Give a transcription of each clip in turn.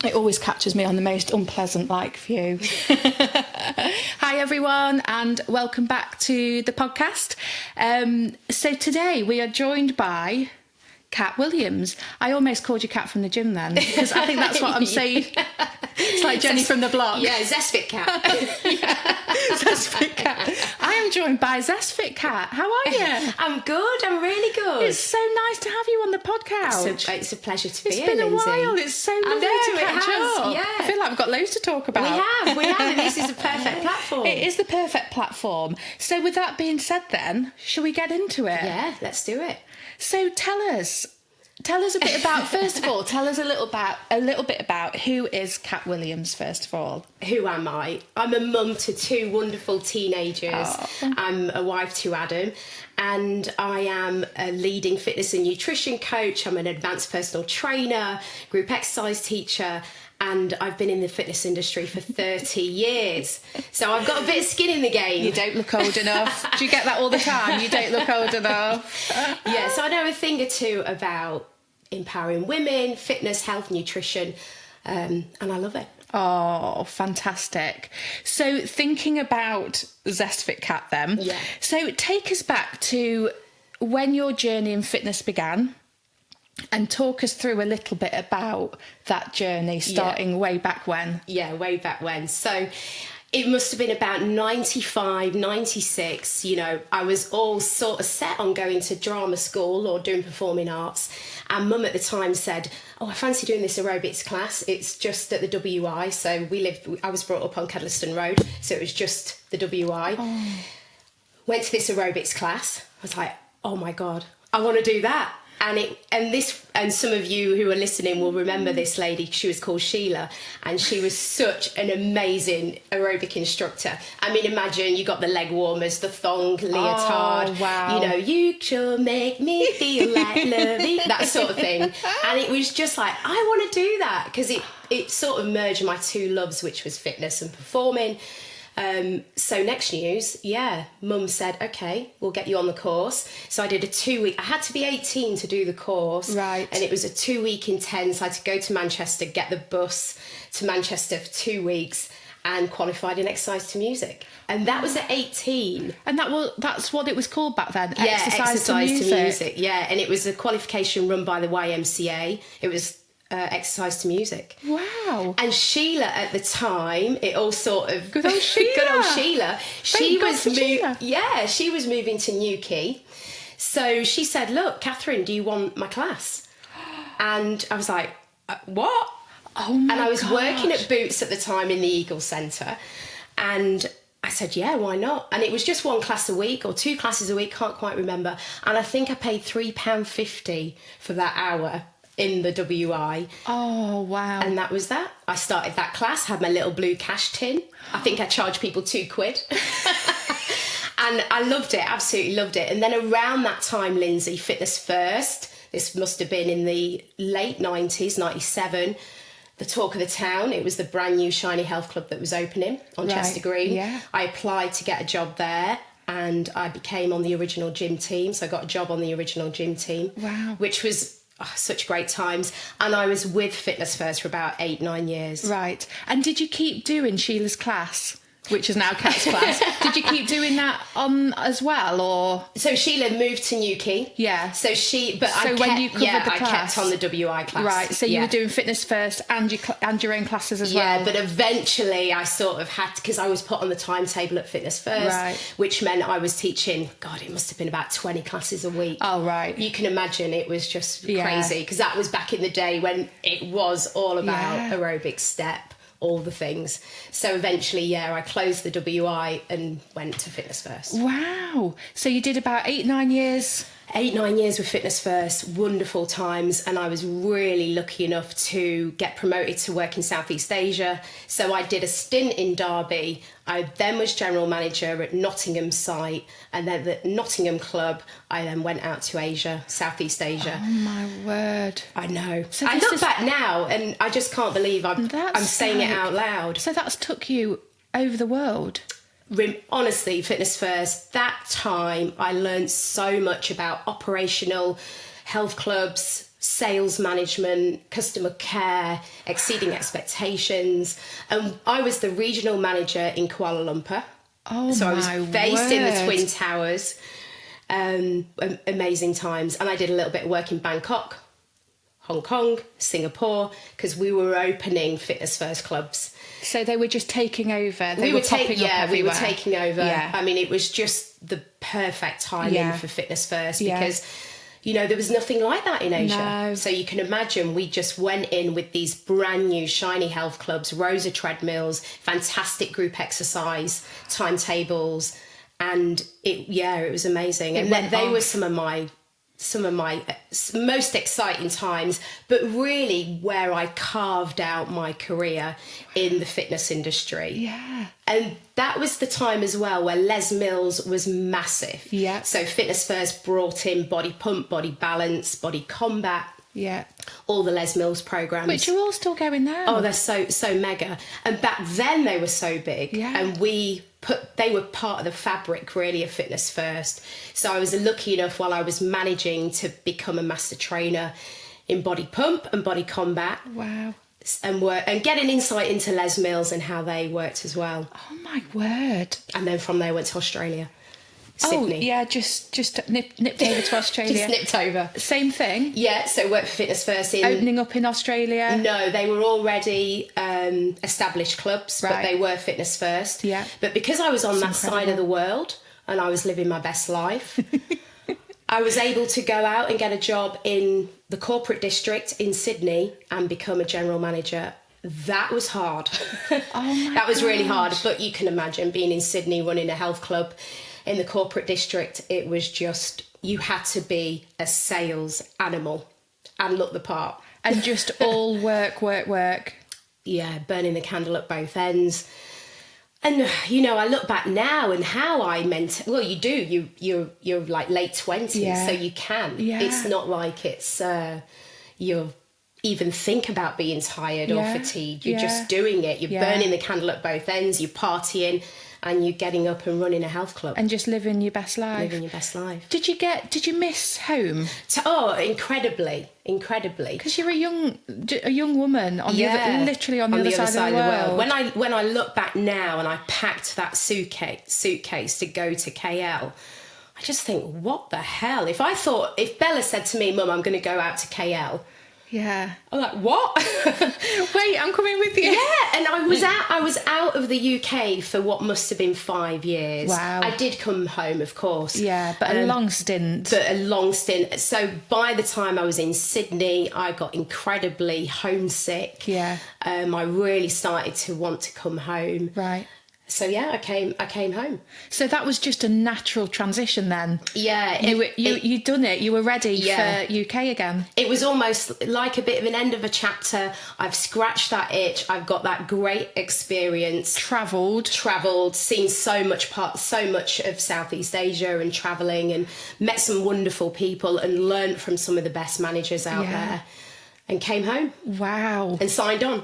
It always catches me on the most unpleasant view. Hi everyone, and welcome back to the podcast. So today we are joined by Kat Williams. I almost called you Kat from the gym then, because I think that's what I'm saying. It's like Jenny from the block. Yeah, Zestfit Kat. Zestfit Kat. I am joined by Zestfit Kat. How are you? I'm good. I'm really good. It's so nice to have you on the podcast. It's a pleasure to be here, It's been Lindsay. a while. It's so lovely to catch up. Yeah. I feel like we've got loads to talk about. We have. And this is a perfect platform. It is the perfect platform. So with that being said then, shall we get into it? Yeah, let's do it. So tell us a bit about, first of all, tell us a little bit about who is Kat Williams, first of all. Who am I? I'm a mum to two wonderful teenagers. Oh. I'm a wife to Adam, and I am a leading fitness and nutrition coach. I'm an advanced personal trainer, group exercise teacher, and I've been in the fitness industry for 30 years. So I've got a bit of skin in the game. You don't look old enough. Do you get that all the time? You don't look old enough. Yeah, so I know a thing or two about empowering women, fitness, health, nutrition, and I love it. Oh, fantastic. So thinking about Zestfit Kat then. Yeah. So take us back to when your journey in fitness began. And talk us through a little bit about that journey, starting way back when. Yeah, way back when. So it must have been about 95, 96. You know, I was all sort of set on going to drama school or doing performing arts. And Mum at the time said, "Oh, I fancy doing this aerobics class. It's just at the WI." So I was brought up on Kedleston Road. So it was just the WI. Oh. Went to this aerobics class. I was like, oh my God, I want to do that. And some of you who are listening will remember this lady. She was called Sheila, and she was such an amazing aerobic instructor. I mean, imagine you got the leg warmers, the thong leotard. Oh, wow. You know, you shall make me feel like loving, that sort of thing. And it was just like, I want to do that, because it sort of merged my two loves, which was fitness and performing. So next news, Mum said, okay, we'll get you on the course. So I did a 2-week, I had to be 18 to do the course. Right. And it was a 2-week intense. I had to go to Manchester, get the bus to Manchester for 2 weeks, and qualified in exercise to music. And that was at 18. And that's what it was called back then? Yeah, exercise to music. Yeah, and it was a qualification run by the YMCA. It was exercise to music. Wow. And Sheila at the time, it all sort of... Good old Sheila. Good old Sheila. Sheila. Yeah, she was moving to Newquay. So she said, look, Kathryn, do you want my class? And I was like, what? Oh my And I was gosh. working at Boots at the time in the Eagle Centre. And I said, yeah, why not? And it was just one class a week or 2 classes a week, can't quite remember. And I think I paid £3.50 for that hour in the WI. Oh, wow. And that was that. I started that class, had my little blue cash tin. I think I charged people £2. And I loved it, absolutely loved it. And then around that time, Lindsay, Fitness First, this must have been in the late 90s, 97, the talk of the town. It was the brand new shiny health club that was opening on Chester Green. Yeah. I applied to get a job there, and I became on the original gym team. So I got a job on the original gym team. Wow. Which was such great times. And I was with Fitness First for about 8-9 years. Right. And did you keep doing Sheila's class, which is now Kat's class? Did you keep doing that on as well, or? So Sheila moved to Newquay. Yeah. So when you covered the I class, kept on the WI class. Right. So you were doing Fitness First and your own classes as well. Yeah, but eventually I sort of had to, because I was put on the timetable at Fitness First, right, which meant I was teaching. God, it must have been about 20 classes a week. Oh, right. You can imagine it was just crazy, because that was back in the day when it was all about aerobic step, all the things. So eventually, I closed the WI and went to Fitness First. Wow. So you did about 8-9 years 8-9 years with Fitness First, wonderful times, and I was really lucky enough to get promoted to work in Southeast Asia. So I did a stint in Derby. I then was general manager at Nottingham site, and then the Nottingham club. I then went out to Asia, Southeast Asia. Oh my word! I know. So I look back now, and I just can't believe I'm saying it out loud. So that's took you over the world. Honestly, Fitness First, that time I learned so much about operational health clubs, sales management, customer care, exceeding expectations. And I was the regional manager in Kuala Lumpur. Oh, so I was based in the word. Twin Towers. Amazing times. And I did a little bit of work in Bangkok, Hong Kong, Singapore, because we were opening Fitness First clubs. So they were just taking over. We were taking over. Yeah. I mean, it was just the perfect timing Yeah. for Fitness First Yeah. because, you know, there was nothing like that in Asia. No. So you can imagine we just went in with these brand new shiny health clubs, rows of treadmills, fantastic group exercise, timetables, and it was amazing. And went they were off. some of my most exciting times, but really where I carved out my career in the fitness industry. Yeah. And that was the time as well where Les Mills was massive. Yeah. So Fitness First brought in Body Pump, Body Balance, Body Combat, Yeah. all the Les Mills programs. Which are all still going now. Oh, they're so mega. And back then they were so big. Yeah. And they were part of the fabric really of Fitness First. So I was lucky enough while I was managing to become a master trainer in Body Pump and Body Combat. Wow. And get an insight into Les Mills and how they worked as well. Oh my word. And then from there I went to Australia. Sydney. Oh yeah, just nipped over to Australia. Just nipped over. Same thing. Yeah, so worked for Fitness First in... Opening up in Australia. No, they were already established clubs, but Right. they were Fitness First. Yeah. But because I was on that incredible. side of the world and I was living my best life, I was able to go out and get a job in the corporate district in Sydney and become a general manager. That was hard. That was really hard. But you can imagine being in Sydney running a health club in the corporate district. It was just, you had to be a sales animal and look the part. And just all work. Yeah, burning the candle at both ends. And, you know, I look back now and how I meant, well, you do, you're like late 20s, Yeah. so you can. Yeah. It's not like it's, you even think about being tired Yeah. or fatigued. You're Yeah. just doing it. You're Yeah. burning the candle at both ends, you're partying, and you're getting up and running a health club. And just living your best life. Living your best life. Did you miss home? Oh, incredibly. Because you're a young woman on the other, literally on the other side of the world. When I look back now and I packed that suitcase to go to KL, I just think, what the hell? If Bella said to me, Mum, I'm going to go out to KL, Yeah. I'm like, what? Wait, I'm coming with you. Yeah, and I was out of the UK for what must have been 5 years. Wow. I did come home, of course. Yeah, but a long stint. But a long stint. So by the time I was in Sydney, I got incredibly homesick. Yeah. I really started to want to come home. Right. So yeah, I came home. So that was just a natural transition then. Yeah, You'd done it. You were ready Yeah. for UK again. it was almost like a bit of an end of a chapter. I've scratched that itch. I've got that great experience. Travelled. Seen so much of Southeast Asia and travelling, and met some wonderful people and learnt from some of the best managers out Yeah. there, and came home Wow. and signed on.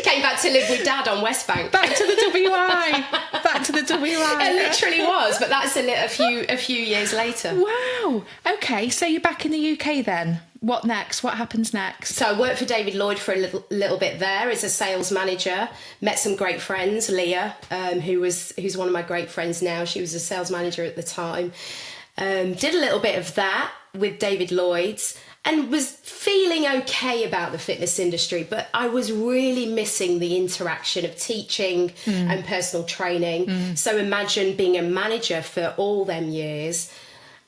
Came back to live with Dad on West Bank. Back to the WI. Back to the WI. It literally was, but that's a few years later. Wow. Okay, so you're back in the UK then. What next? What happens next? So I worked for David Lloyd for a little bit there as a sales manager. Met some great friends, Leah, who's one of my great friends now. She was a sales manager at the time. Did a little bit of that with David Lloyd's and was feeling okay about the fitness industry, but I was really missing the interaction of teaching and personal training. So imagine being a manager for all them years.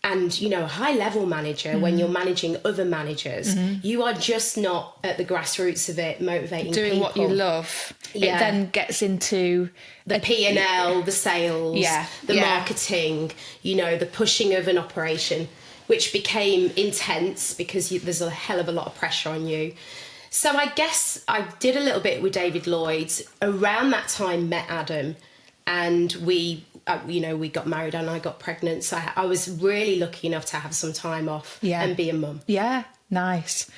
And, you know, a high-level manager, when you're managing other managers, you are just not at the grassroots of it, motivating Doing people. what you love. Yeah. It then gets into The P&L, the sales, the marketing, you know, the pushing of an operation, which became intense because there's a hell of a lot of pressure on you. So I guess I did a little bit with David Lloyd's. Around that time, met Adam, and we got married and I got pregnant. So I was really lucky enough to have some time off and be a mum. Yeah, nice.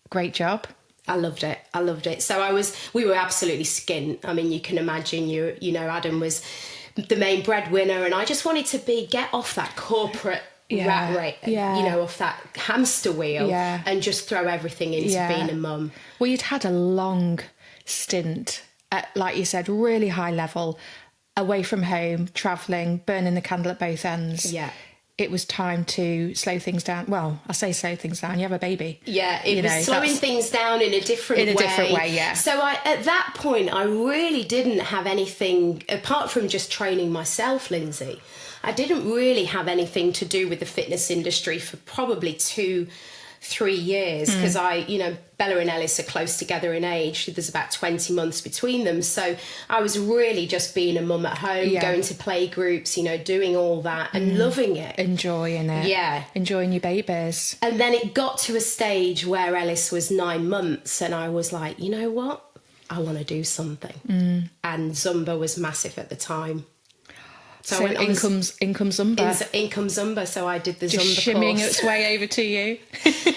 Great job. I loved it. So we were absolutely skint. I mean, you can imagine, Adam was the main breadwinner, and I just wanted to get off that corporate rat rate, off that hamster wheel, Yeah. and just throw everything into being a mum. Well, you'd had a long stint at, like you said, really high level, away from home, travelling, burning the candle at both ends. Yeah. It was time to slow things down. Well, I say slow things down. You have a baby. Yeah, it was slowing things down in a different way. In a different way, yeah. So at that point, I really didn't have anything, apart from just training myself, Lindsay. I didn't really have anything to do with the fitness industry for probably 2-3 years, because Bella and Ellis are close together in age. There's about 20 months between them. So I was really just being a mum at home, going to play groups, doing all that and loving it. Enjoying it. Yeah. Enjoying your babies. And then it got to a stage where Ellis was 9 months and I was like, you know what? I want to do something. And Zumba was massive at the time. So in comes Zumba. In comes Zumba. So I did the Just Zumba shimmying course. its way over to you.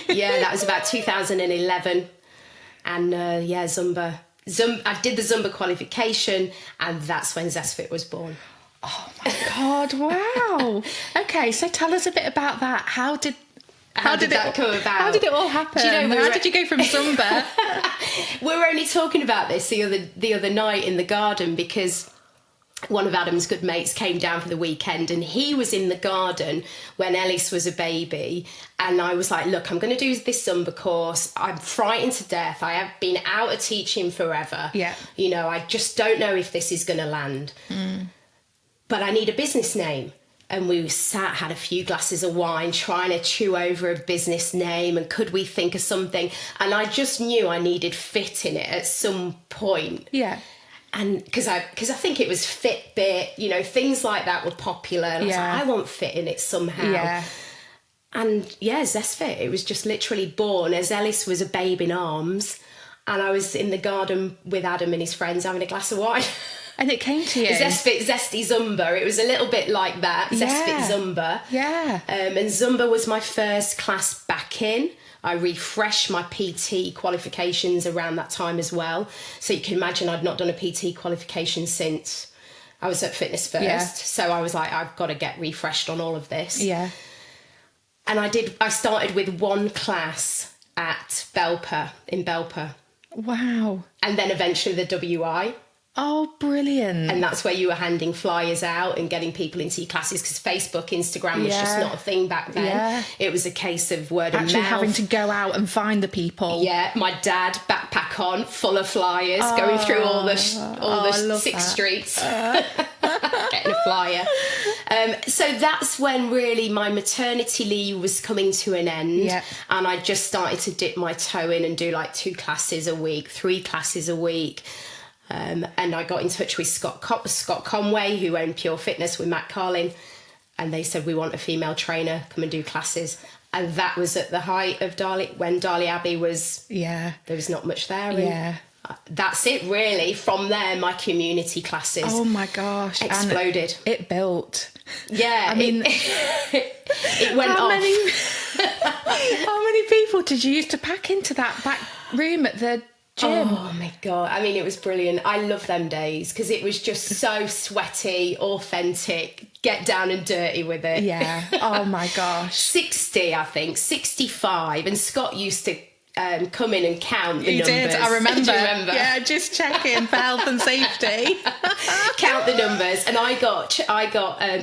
Yeah, that was about 2011. And Zumba. I did the Zumba qualification, and that's when Zestfit was born. Oh my God, wow. Okay, so tell us a bit about that. How did that come about? How did it all happen? Do you know, how did you go from Zumba? We were only talking about this the other night in the garden, because one of Adam's good mates came down for the weekend, and he was in the garden when Ellis was a baby, and I was like, look, I'm going to do this Zumba course. I'm frightened to death. I have been out of teaching forever. Yeah. I just don't know if this is going to land. But I need a business name. And we had a few glasses of wine trying to chew over a business name, and could we think of something? And I just knew I needed fit in it at some point. Yeah. And because I think it was Fitbit, things like that were popular. And I was like, I want fit in it somehow. Yeah. And Zestfit, it was just literally born as Ellis was a babe in arms. And I was in the garden with Adam and his friends having a glass of wine. And it came to you. Zestfit, Zesty Zumba. It was a little bit like that. Zestfit Zumba. Yeah. And Zumba was my first class back in. I refreshed my PT qualifications around that time as well. So you can imagine I'd not done a PT qualification since I was at Fitness First. Yeah. So I was like, I've got to get refreshed on all of this. Yeah. And I started with one class at in Belper. Wow. And then eventually the WI. Oh, brilliant. And that's where you were handing flyers out and getting people into your classes, because Facebook, Instagram was just not a thing back then. Yeah. It was a case of word of Actually mouth. having to go out and find the people. Yeah, my dad, backpack on, full of flyers, going through all the 6 streets, getting a flyer. So that's when really my maternity leave was coming to an end. Yeah. And I just started to dip my toe in and do like 2 classes a week, 3 classes a week. And I got in touch with Scott Conway, who owned Pure Fitness, with Matt Carlin, and they said, we want a female trainer, come and do classes. And that was at the height of when Darley Abbey was, there was not much there. Yeah. That's it really. From there, my community classes Oh my gosh. exploded. And it built. Yeah. I mean, it went off. How many people did you used to pack into that back room at the gym? Oh my God. I mean, it was brilliant. I love them days because it was just so sweaty, authentic, get down and dirty with it. Yeah. Oh my gosh. 65. And Scott used to come in and count the You numbers. did, I remember. Do you remember? Yeah, just checking for health and safety. Count the numbers, and I got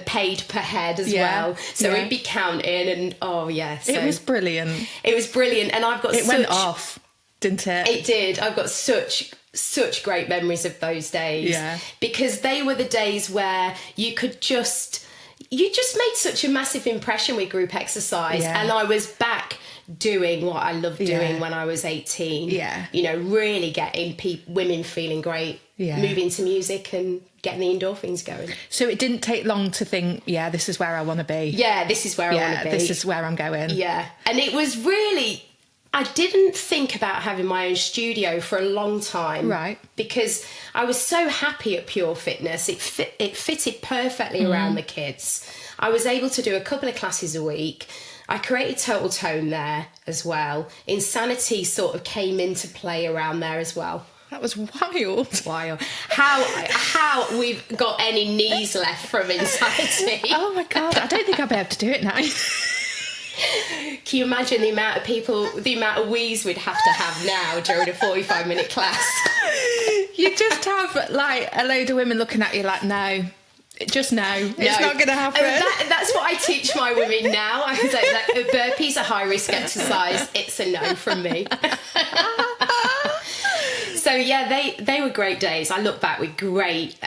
paid per head as well. So he'd be counting, and so it was brilliant. It was brilliant, and I've got went off, didn't it? It did. I've got such great memories of those days. Yeah. Because they were the days where you just made such a massive impression with group exercise, and I was back doing what I loved doing when I was 18. Yeah. Really getting women feeling great, moving to music and getting the endorphins going. So it didn't take long to think, this is where I want to be. Yeah, this is where I want to be. This is where I'm going. Yeah. And it was really, I didn't think about having my own studio for a long time. Right. Because I was so happy at Pure Fitness. It fitted perfectly around the kids. I was able to do a couple of classes a week. I created Total Tone there as well. Insanity sort of came into play around there as well. That was wild. Wild. How we've got any knees left from anxiety. Oh my God, I don't think I'll be able to do it now. Can you imagine the amount of wheeze we'd have to have now during a 45-minute class? You just have like a load of women looking at you like, no, just no, it's not going to happen. That's what I teach my women now. I was like, a burpee's a high-risk exercise. It's a no from me. So yeah, they were great days. I look back with great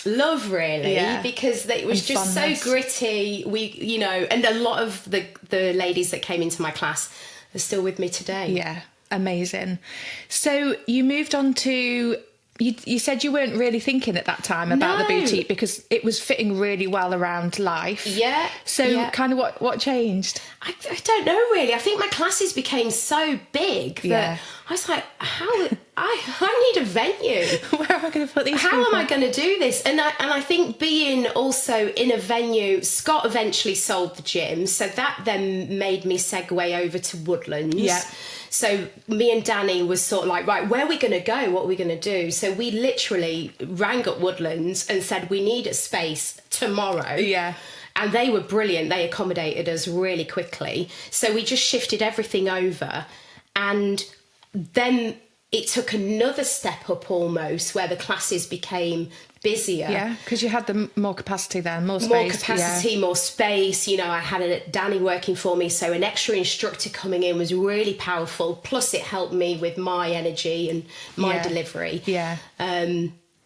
love, really, because it was just fondness. So gritty. And a lot of the ladies that came into my class are still with me today. Yeah, amazing. So you moved on to. You said you weren't really thinking at that time about the boutique because it was fitting really well around life. Yeah. So kind of what changed? I don't know really. I think my classes became so big that I was like, I need a venue. Where am I going to put these? How am I going to do this? And I think being also in a venue, Scott eventually sold the gym, so that then made me segue over to Woodlands. Yeah. So me and Danny was sort of like, right, where are we going to go? What are we going to do? So we literally rang up Woodlands and said, we need a space tomorrow. Yeah. And they were brilliant. They accommodated us really quickly. So we just shifted everything over. And then it took another step up almost where the classes became busier. Yeah, because you had more capacity then, more space. More capacity, more space. I had Danny working for me, so an extra instructor coming in was really powerful. Plus it helped me with my energy and my delivery. Yeah.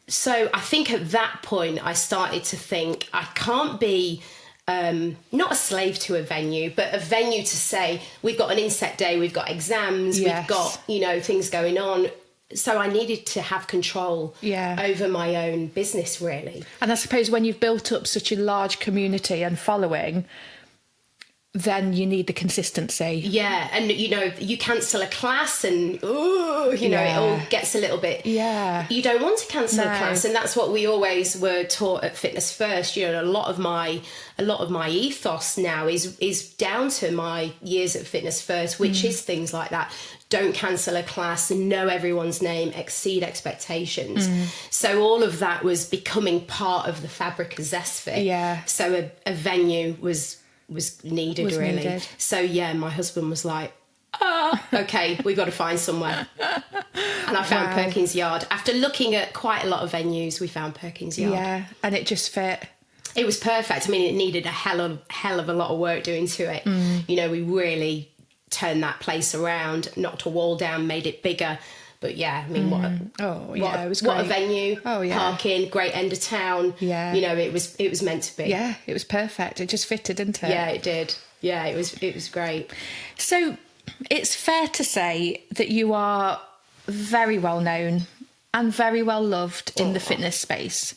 So I think at that point I started to think I can't be not a slave to a venue, but a venue to say, we've got an inset day, we've got exams, we've got, things going on. So I needed to have control over my own business, really. And I suppose when you've built up such a large community and following, then you need the consistency. Yeah, and you cancel a class and it all gets a little bit. Yeah, you don't want to cancel a class, and that's what we always were taught at Fitness First. A lot of my ethos now is down to my years at Fitness First, which is things like that. Don't cancel a class, know everyone's name, exceed expectations. So all of that was becoming part of the fabric of ZestFit. Yeah. So a venue was needed, really. So my husband was like, okay, we've got to find somewhere. And I found Perkins Yard. After looking at quite a lot of venues, we found Perkins Yard. Yeah, and it just fit. It was perfect. I mean, it needed a hell of a lot of work doing to it. We really turned that place around, knocked a wall down, made it bigger. But yeah, I mean, it was great. What a venue. Oh yeah, parking, great end of town. Yeah, it was meant to be. Yeah, it was perfect. It just fitted, didn't it? Yeah, it did. Yeah, it was great. So it's fair to say that you are very well known and very well loved in the fitness space.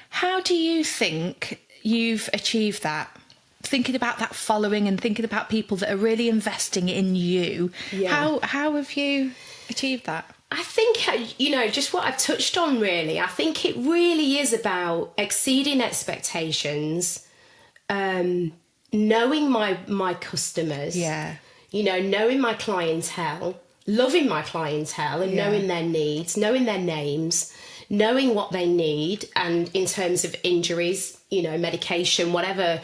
How do you think you've achieved that? Thinking about that following and thinking about people that are really investing in you. Yeah. How have you achieved that? I think, just what I've touched on, really. I think it really is about exceeding expectations, knowing my customers, knowing my clientele, loving my clientele and knowing their needs, knowing their names, knowing what they need, and in terms of injuries, medication, whatever,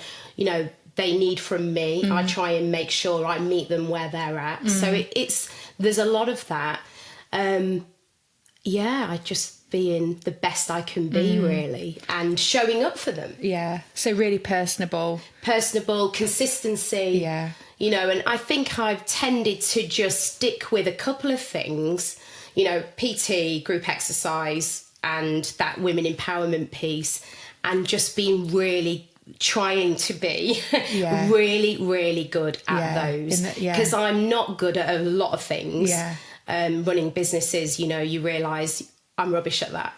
they need from me, I try and make sure I meet them where they're at. So there's a lot of that. I just being the best I can be, really, and showing up for them. Yeah. So really personable, consistency. Yeah. And I think I've tended to just stick with a couple of things, PT, group exercise, and that women empowerment piece, and just being really trying to be really, really good at those, because I'm not good at a lot of things. Running businesses, you realise I'm rubbish at that.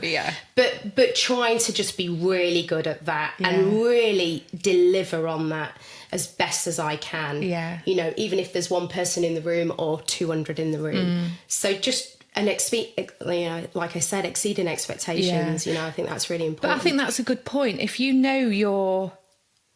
Yeah. But trying to just be really good at that and really deliver on that as best as I can. Yeah. Even if there's one person in the room or 200 in the room. So just like I said, exceeding expectations. I think that's really important. But I think that's a good point. If you know your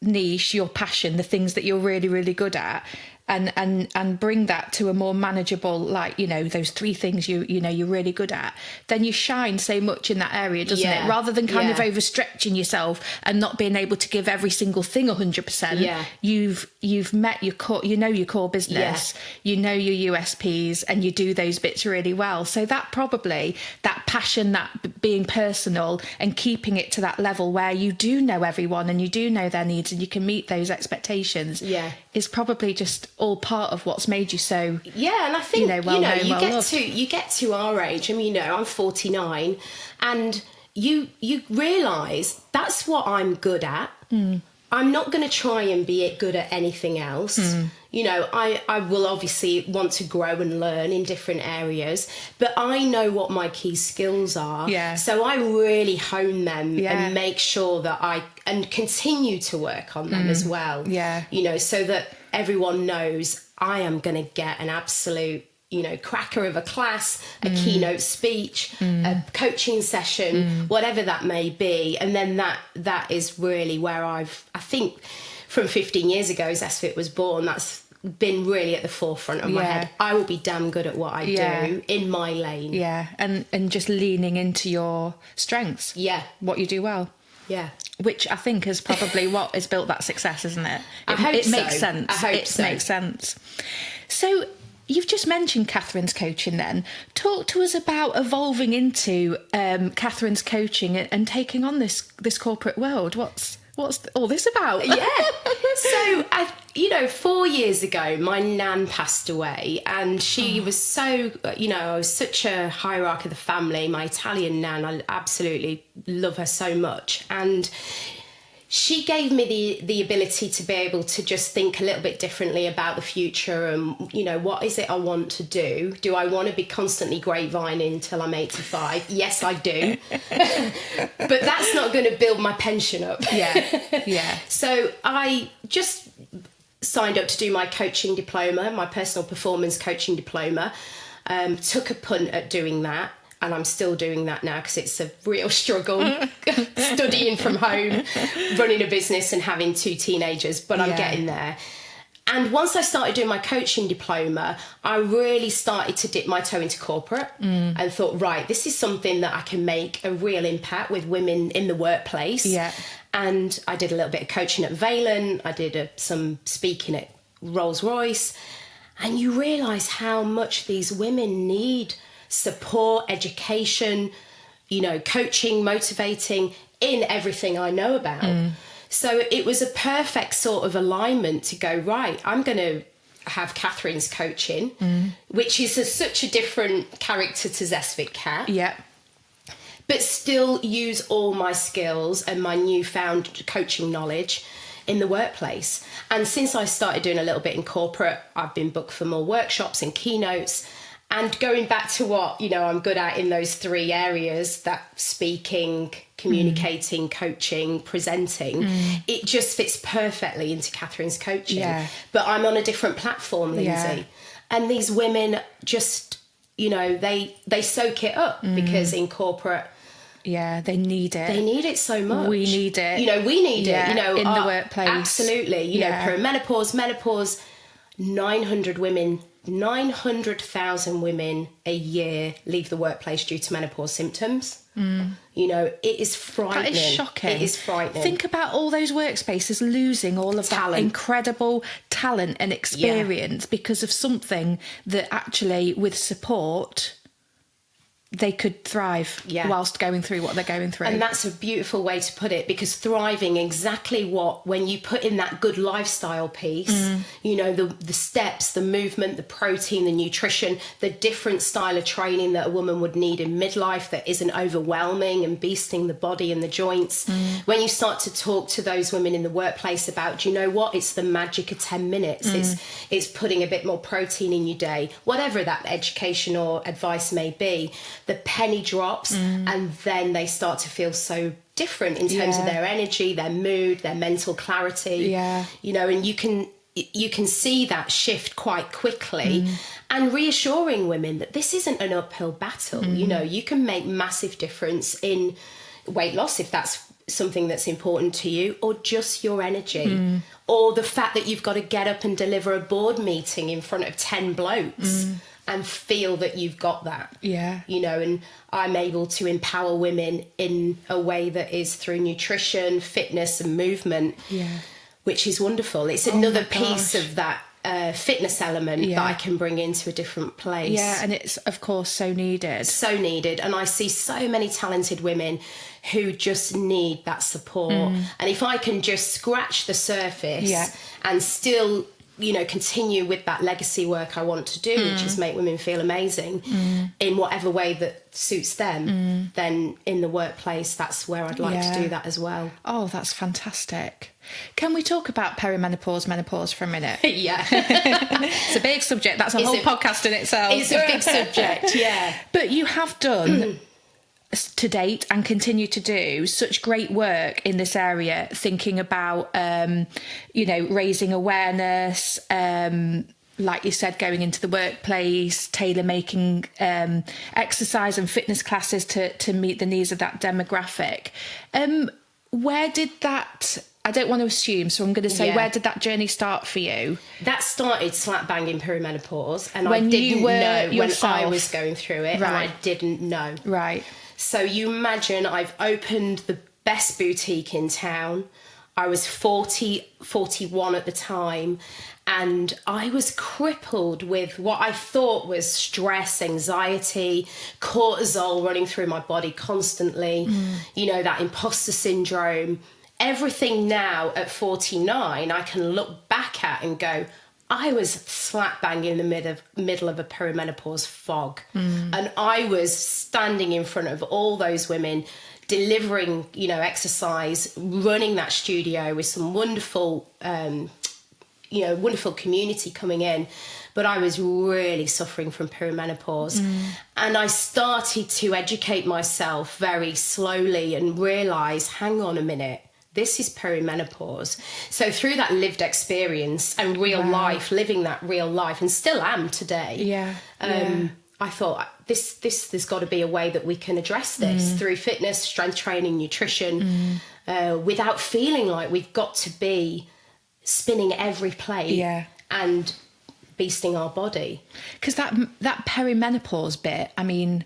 niche, your passion, the things that you're really, really good at, and bring that to a more manageable, like, you know, those three things you know you're really good at, then you shine so much in that area, doesn't it? Rather than kind of overstretching yourself and not being able to give every single thing 100%. You've met your core, you know, your core business, you know your USPs, and you do those bits really well. So that probably, that passion, that being personal and keeping it to that level where you do know everyone and you do know their needs and you can meet those expectations, is probably just all part of what's made you so, and I think, you know, well known, well loved. You get to our age, I mean, you know, I'm 49, and you realise that's what I'm good at. I'm not going to try and be good at anything else. You know, I will obviously want to grow and learn in different areas, but I know what my key skills are. So I really hone them and make sure that and continue to work on them as well. You know, so that everyone knows I am going to get an absolute, you know, cracker of a class, a keynote speech, a coaching session, whatever that may be. And then that is really where I think from 15 years ago, Zestfit was born, that's been really at the forefront of my head. I will be damn good at what I do in my lane. And just leaning into your strengths. What you do well. Which I think is probably what has built that success, isn't it? It makes sense. I hope so. Makes sense. So you've just mentioned Kathryn's coaching then. Talk to us about evolving into Kathryn's coaching and taking on this corporate world. What's all this about? So, 4 years ago, my nan passed away, and she was so, you know, I was such a hierarch of the family. My Italian nan, I absolutely love her so much. And she gave me the ability to be able to just think a little bit differently about the future and, you know, what is it I want to do? Do I want to be constantly grapevining until I'm 85? Yes, I do. But that's not going to build my pension up. So I just signed up to do my coaching diploma, my personal performance coaching diploma, took a punt at doing that. And I'm still doing that now because it's a real struggle studying from home, running a business and having 2 teenagers, but I'm getting there. And once I started doing my coaching diploma, I really started to dip my toe into corporate and thought, right, this is something that I can make a real impact with women in the workplace. And I did a little bit of coaching at Valent. I did some speaking at Rolls-Royce. And you realise how much these women need support, education, you know, coaching, motivating in everything I know about. So it was a perfect sort of alignment to go, right, I'm going to have Kathryn's coaching, which is such a different character to Zestfit Cat. But still use all my skills and my newfound coaching knowledge in the workplace. And since I started doing a little bit in corporate, I've been booked for more workshops and keynotes. And going back to what, you know, I'm good at in those 3 areas, that speaking, communicating, coaching, presenting, it just fits perfectly into Kathryn's coaching. But I'm on a different platform, Lindsay. And these women just, you know, they soak it up because in corporate, they need it. They need it so much. We need it. You know, we need it. You know, in the workplace. Absolutely. You know, perimenopause, menopause, 900,000 women a year leave the workplace due to menopause symptoms. You know, it is frightening. That is shocking. It is frightening. Think about all those workspaces losing all of that incredible talent and experience because of something that actually, with support, they could thrive whilst going through what they're going through. And that's a beautiful way to put it, because thriving, exactly what, when you put in that good lifestyle piece, you know, the steps, the movement, the protein, the nutrition, the different style of training that a woman would need in midlife that isn't overwhelming and beasting the body and the joints. When you start to talk to those women in the workplace about, do you know what, it's the magic of 10 minutes. It's putting a bit more protein in your day, whatever that education or advice may be. The penny drops and then they start to feel so different in terms of their energy, their mood, their mental clarity. You know, and you can see that shift quite quickly. And reassuring women that this isn't an uphill battle. You know, you can make massive difference in weight loss if that's something that's important to you, or just your energy, or the fact that you've got to get up and deliver a board meeting in front of 10 blokes and feel that you've got that. Yeah. You know, and I'm able to empower women in a way that is through nutrition, fitness and movement, which is wonderful. It's another piece of that fitness element that I can bring into a different place. Yeah, and it's, of course, so needed. So needed. And I see so many talented women who just need that support. And if I can just scratch the surface and still, you know, continue with that legacy work I want to do, which is make women feel amazing in whatever way that suits them, then in the workplace, that's where I'd like to do that as well. Oh, that's fantastic. Can we talk about menopause for a minute? Yeah. It's a big subject. That's a whole podcast in itself. It's a big subject, yeah. But you have done to date and continue to do such great work in this area, thinking about, you know, raising awareness, like you said, going into the workplace, tailor making exercise and fitness classes to meet the needs of that demographic. Where did that, I don't want to assume, so I'm going to say, where did that journey start for you? That started slap bang in perimenopause, and when I didn't know yourself. when I was going through it, and I didn't know. Right. So you imagine I've opened the best boutique in town. I was 41 at the time, and I was crippled with what I thought was stress, anxiety, cortisol running through my body constantly, you know, that imposter syndrome. Everything now at 49, I can look back at and go, I was slap bang in the middle of a perimenopause fog. And I was standing in front of all those women, delivering, you know, exercise, running that studio with some wonderful, you know, wonderful community coming in. But I was really suffering from perimenopause. And I started to educate myself very slowly and realise, hang on a minute, this is perimenopause. So through that lived experience and real life, living that real life, and still am today, I thought there's got to be a way that we can address this through fitness, strength training, nutrition, without feeling like we've got to be spinning every plate and beasting our body. Because that perimenopause bit, I mean,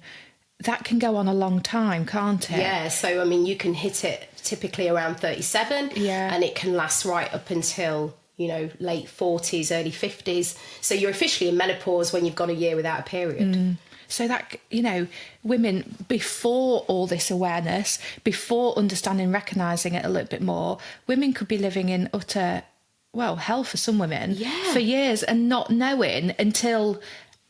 that can go on a long time, can't it? Yeah, so I mean, you can hit it typically around 37, and it can last right up until, you know, late 40s, early 50s. So you're officially in menopause when you've got a year without a period. So that, you know, women, before all this awareness, before understanding, recognising it a little bit more, women could be living in utter, well, hell for some women for years and not knowing until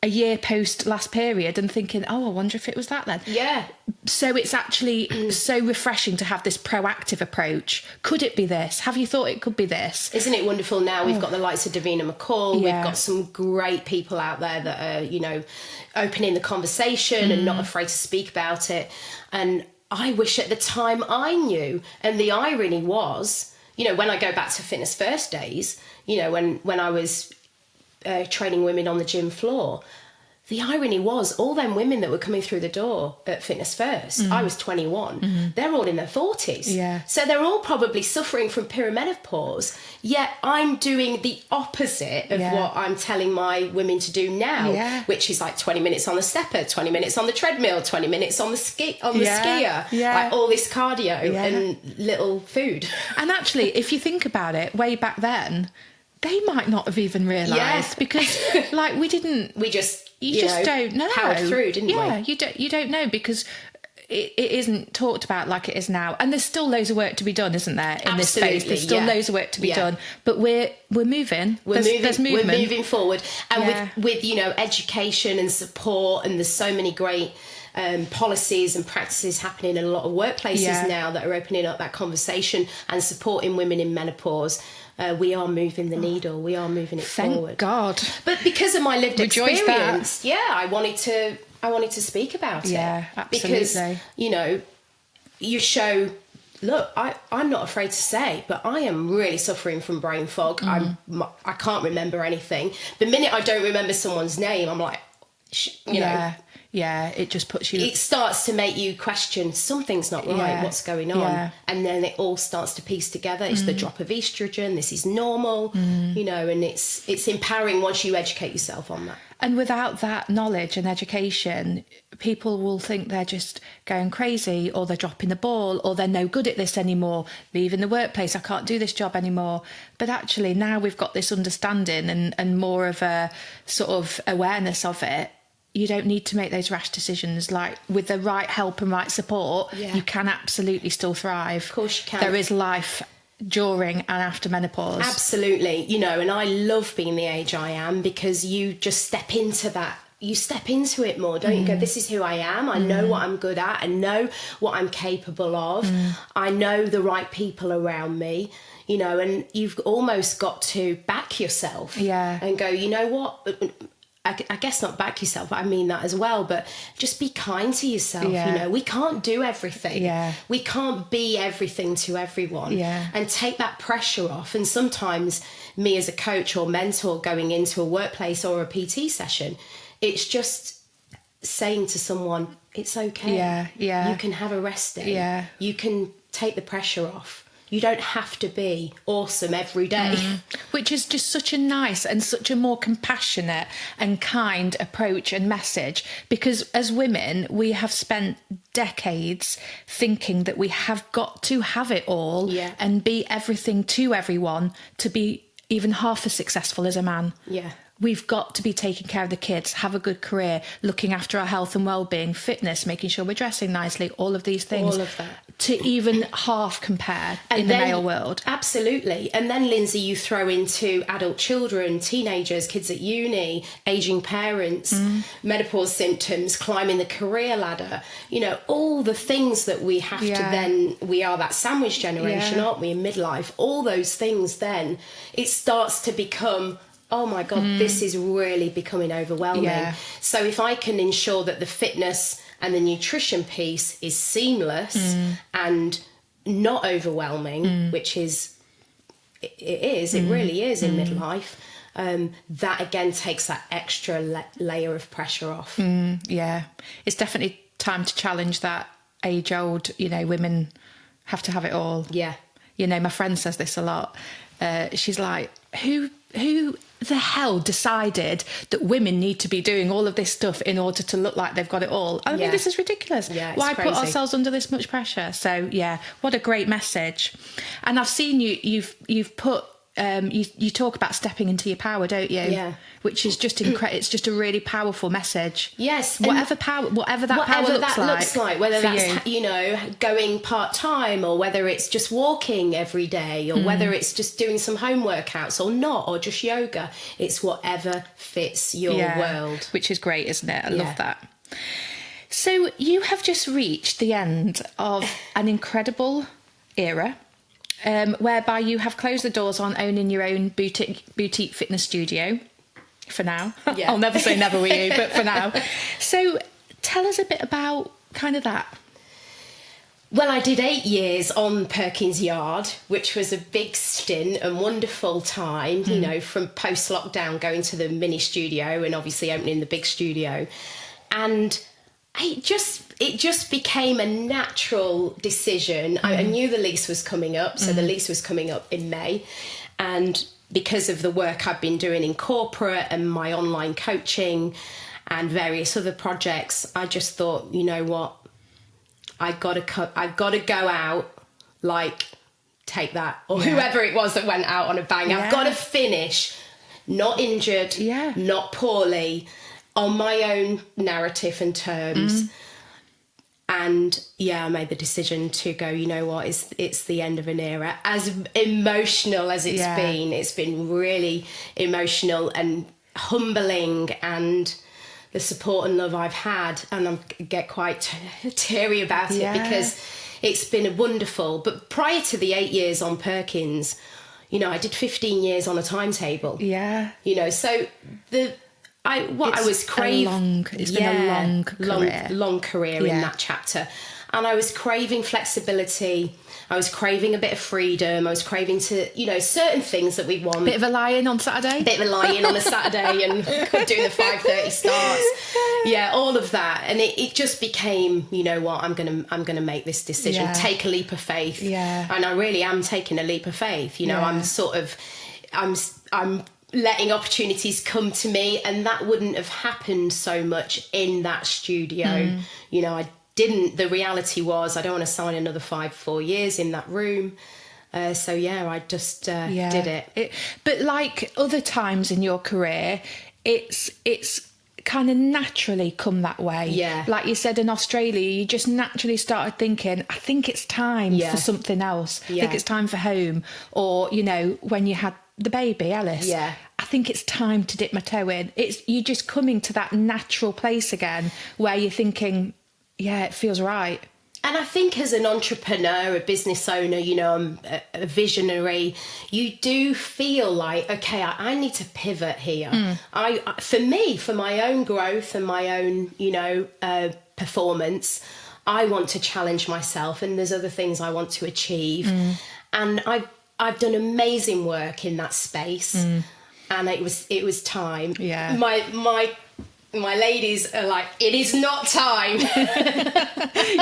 a year post last period and thinking, oh, I wonder if it was that then. Yeah. So it's actually so refreshing to have this proactive approach. Could it be this? Have you thought it could be this? Isn't it wonderful now? We've got the likes of Davina McCall. We've got some great people out there that are, you know, opening the conversation and not afraid to speak about it. And I wish at the time I knew. And the irony was, you know, when I go back to Fitness First days, you know, when I was training women on the gym floor, the irony was all them women that were coming through the door at Fitness First, I was 21, they're all in their 40s. So they're all probably suffering from perimenopause, yet I'm doing the opposite of what I'm telling my women to do now, which is like 20 minutes on the stepper, 20 minutes on the treadmill, 20 minutes on the skier, like all this cardio and little food. And actually, if you think about it, way back then, they might not have even realised because, like, we just don't know. Powered through, didn't we? Yeah, you don't know because it isn't talked about like it is now, and there's still loads of work to be done, isn't there? In this space, there's still loads of work to be done, but we're moving. There's movement. We're moving forward, and with you know, education and support, and there's so many great policies and practices happening in a lot of workplaces now that are opening up that conversation and supporting women in menopause. We are moving the needle. We are moving it forward. Thank God. But because of my lived experience, I wanted to speak about it. Yeah, absolutely. Because, you know, you show, look, I'm not afraid to say, but I am really suffering from brain fog. I can't remember anything. The minute I don't remember someone's name, I'm like, you know. Yeah, it just puts you... It starts to make you question, something's not right, what's going on? Yeah. And then it all starts to piece together. It's the drop of estrogen, this is normal, you know, and it's empowering once you educate yourself on that. And without that knowledge and education, people will think they're just going crazy, or they're dropping the ball, or they're no good at this anymore, leaving the workplace, I can't do this job anymore. But actually now we've got this understanding and more of a sort of awareness of it. You don't need to make those rash decisions. Like, with the right help and right support, you can absolutely still thrive. Of course you can. There is life during and after menopause. Absolutely. You know, and I love being the age I am, because you just step into that. You step into it more, don't you? Go, this is who I am. I know what I'm good at. I know what I'm capable of. I know the right people around me, you know, and you've almost got to back yourself. Yeah. And go, you know what? I guess not back yourself, but I mean that as well. But just be kind to yourself. Yeah. You know, we can't do everything. Yeah. We can't be everything to everyone. Yeah. And take that pressure off. And sometimes me as a coach or mentor going into a workplace or a PT session, it's just saying to someone, it's okay. Yeah. You can have a rest day. Yeah. You can take the pressure off. You don't have to be awesome every day. Which is just such a nice and such a more compassionate and kind approach and message, because as women, we have spent decades thinking that we have got to have it all and be everything to everyone to be even half as successful as a man. Yeah. We've got to be taking care of the kids, have a good career, looking after our health and well-being, fitness, making sure we're dressing nicely, all of these things. All of that. To even half compare in the male world. Absolutely. And then, Lindsay, you throw into adult children, teenagers, kids at uni, ageing parents, menopause symptoms, climbing the career ladder, you know, all the things that we have to then, we are that sandwich generation, aren't we, in midlife? All those things then, it starts to become, oh my God, this is really becoming overwhelming. Yeah. So if I can ensure that the fitness and the nutrition piece is seamless and not overwhelming, which is, it really is in midlife, that again takes that extra layer of pressure off. Yeah, it's definitely time to challenge that age-old, you know, women have to have it all. Yeah. You know, my friend says this a lot. She's like, who the hell decided that women need to be doing all of this stuff in order to look like they've got it all? I mean, this is ridiculous. Yeah, it's Why crazy. put ourselves under this much pressure? So yeah, what a great message. And I've seen you've put you talk about stepping into your power, don't you? Yeah. Which is just it's just a really powerful message. Yes. Whatever power looks like, whether for that's, you know, going part-time, or whether it's just walking every day, or whether it's just doing some home workouts or not, or just yoga. It's whatever fits your world. Which is great, isn't it? I love that. So you have just reached the end of an incredible era, whereby you have closed the doors on owning your own boutique fitness studio. For now. Yeah. I'll never say never with you, but for now. So tell us a bit about kind of that. Well, I did 8 years on Perkins Yard, which was a big stint and wonderful time, you know, from post-lockdown going to the mini studio and obviously opening the big studio. And it just became a natural decision. I knew the lease was coming up, so the lease was coming up in May. And because of the work I've been doing in corporate and my online coaching and various other projects, I just thought, you know what, I've got to go out, like, take that, or whoever it was that went out on a bang. I've got to finish, not injured, not poorly, on my own narrative and terms. And I made the decision to go, you know what, it's the end of an era. As emotional as it's been really emotional and humbling, and the support and love I've had, and I get quite teary about it because it's been wonderful. But prior to the 8 years on Perkins, you know, I did 15 years on a timetable. Yeah. You know, so I was craving. It's been a long career. Long career in that chapter. And I was craving flexibility. I was craving a bit of freedom. I was craving to, certain things that we want. Bit of a lie-in on Saturday. Bit of a lie-in on a Saturday and doing the 5:30 starts. Yeah, all of that. And it just became, you know what, I'm gonna make this decision. Yeah. Take a leap of faith. Yeah. And I really am taking a leap of faith. I'm letting opportunities come to me, and that wouldn't have happened so much in that studio. The reality was I don't want to sign another 4 years in that room. I just did it. But like other times in your career, it's kind of naturally come that way. Yeah. Like you said, in Australia, you just naturally started thinking, I think it's time for something else. I think it's time for home. Or, when you had the baby, Alice. Yeah. I think it's time to dip my toe in. You're just coming to that natural place again where you're thinking, yeah, it feels right. And I think as an entrepreneur, a business owner, I'm a visionary, you do feel like, okay, I need to pivot here. For my own growth and my own, performance, I want to challenge myself, and there's other things I want to achieve. And I've done amazing work in that space. And it was time. Yeah. My ladies are like, it is not time.